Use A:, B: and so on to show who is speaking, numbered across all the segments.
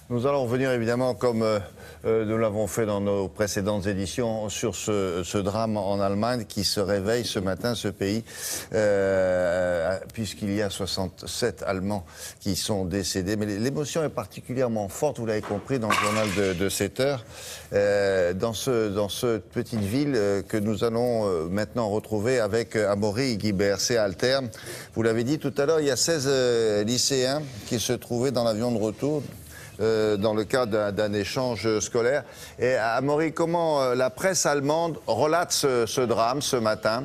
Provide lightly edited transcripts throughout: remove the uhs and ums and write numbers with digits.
A: Nous allons revenir évidemment, comme nous l'avons fait dans nos précédentes éditions, sur ce drame en Allemagne qui se réveille ce matin, ce pays, puisqu'il y a 67 Allemands qui sont décédés. Mais l'émotion est particulièrement forte, vous l'avez compris, dans le journal de 7 heures, dans cette petite ville que nous allons maintenant retrouver avec Amaury Guibert. C'est Alternes. Vous l'avez dit tout à l'heure, il y a 16 lycéens qui se trouvaient dans l'avion de retour dans le cadre d'un échange scolaire. Et Amaury, comment la presse allemande relate ce drame ce matin ?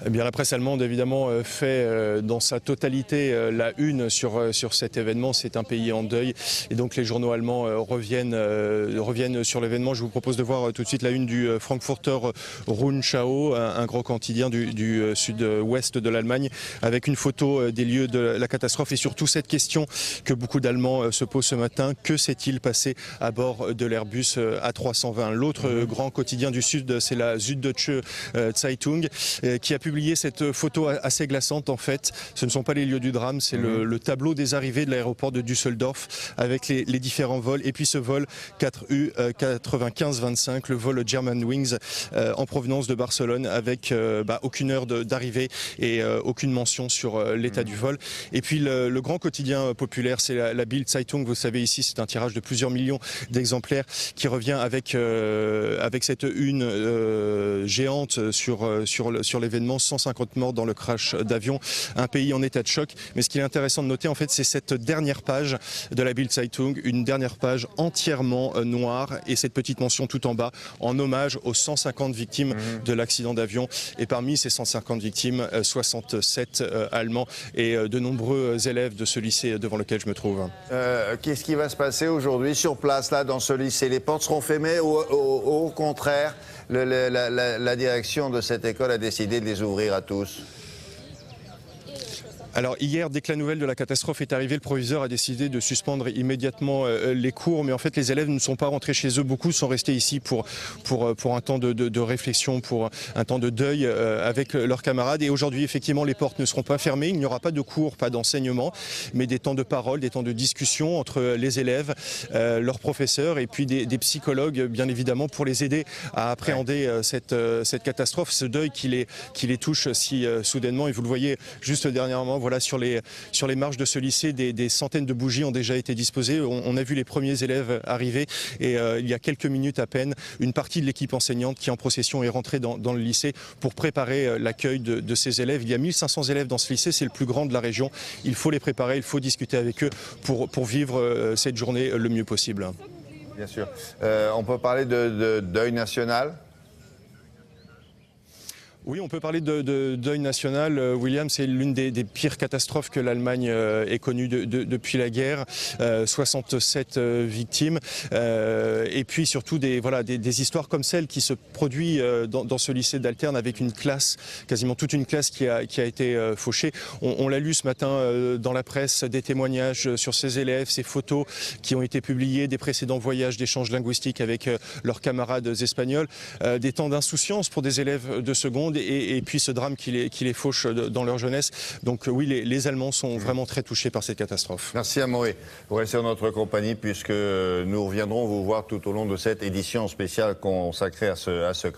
B: Eh bien, la presse allemande, évidemment, fait dans sa totalité la une sur cet événement. C'est un pays en deuil. Et donc, les journaux allemands reviennent sur l'événement. Je vous propose de voir tout de suite la une du Frankfurter Rundschau, un gros quotidien du sud-ouest de l'Allemagne, avec une photo des lieux de la catastrophe et surtout cette question que beaucoup d'Allemands se posent ce matin. Que s'est-il passé à bord de l'Airbus A320 ? L'autre grand quotidien du sud, c'est la Süddeutsche Zeitung, qui a publié cette photo assez glaçante. En fait, ce ne sont pas les lieux du drame, c'est le tableau des arrivées de l'aéroport de Düsseldorf avec les différents vols. Et puis ce vol 4U9525, le vol Germanwings en provenance de Barcelone, avec aucune heure d'arrivée et aucune mention sur l'état du vol. Et puis le grand quotidien populaire, c'est la Bild Zeitung. Vous savez, ici, c'est un tirage de plusieurs millions d'exemplaires qui revient avec cette une géante sur l'événement. 150 morts dans le crash d'avion, un pays en état de choc. Mais ce qui est intéressant de noter, en fait, c'est cette dernière page de la Bild Zeitung, une dernière page entièrement noire et cette petite mention tout en bas en hommage aux 150 victimes de l'accident d'avion. Et parmi ces 150 victimes, 67 Allemands et de nombreux élèves de ce lycée devant lequel je me trouve.
A: Qu'est-ce qui va se passer aujourd'hui sur place, là, dans ce lycée ? Les portes seront fermées ou au contraire, la direction de cette école a décidé de les ouvrir à tous ?
B: Alors hier, dès que la nouvelle de la catastrophe est arrivée, le proviseur a décidé de suspendre immédiatement les cours. Mais en fait, les élèves ne sont pas rentrés chez eux. Beaucoup sont restés ici pour un temps de réflexion, pour un temps de deuil avec leurs camarades. Et aujourd'hui, effectivement, les portes ne seront pas fermées. Il n'y aura pas de cours, pas d'enseignement, mais des temps de parole, des temps de discussion entre les élèves, leurs professeurs et puis des psychologues, bien évidemment, pour les aider à appréhender cette catastrophe, ce deuil qui les touche si soudainement. Et vous le voyez juste dernièrement, voilà, sur les marches de ce lycée, des centaines de bougies ont déjà été disposées. On a vu les premiers élèves arriver et il y a quelques minutes à peine, une partie de l'équipe enseignante qui en procession est rentrée dans le lycée pour préparer l'accueil de ces élèves. Il y a 1500 élèves dans ce lycée, c'est le plus grand de la région. Il faut les préparer, il faut discuter avec eux pour vivre cette journée le mieux possible.
A: Bien sûr. On peut parler de deuil national ?
B: Oui, on peut parler de deuil national. William, c'est l'une des pires catastrophes que l'Allemagne ait connues depuis la guerre. 67 victimes. Et puis surtout des histoires comme celle qui se produit dans ce lycée d'Alterne avec une classe, quasiment toute une classe qui a été fauchée. On l'a lu ce matin dans la presse, des témoignages sur ces élèves, ces photos qui ont été publiées, des précédents voyages d'échanges linguistiques avec leurs camarades espagnols, des temps d'insouciance pour des élèves de seconde. Et puis ce drame qui les fauche dans leur jeunesse. Donc oui, les Allemands sont vraiment très touchés par cette catastrophe.
A: Merci Amaury. Vous restez en notre compagnie puisque nous reviendrons vous voir tout au long de cette édition spéciale consacrée à ce crash.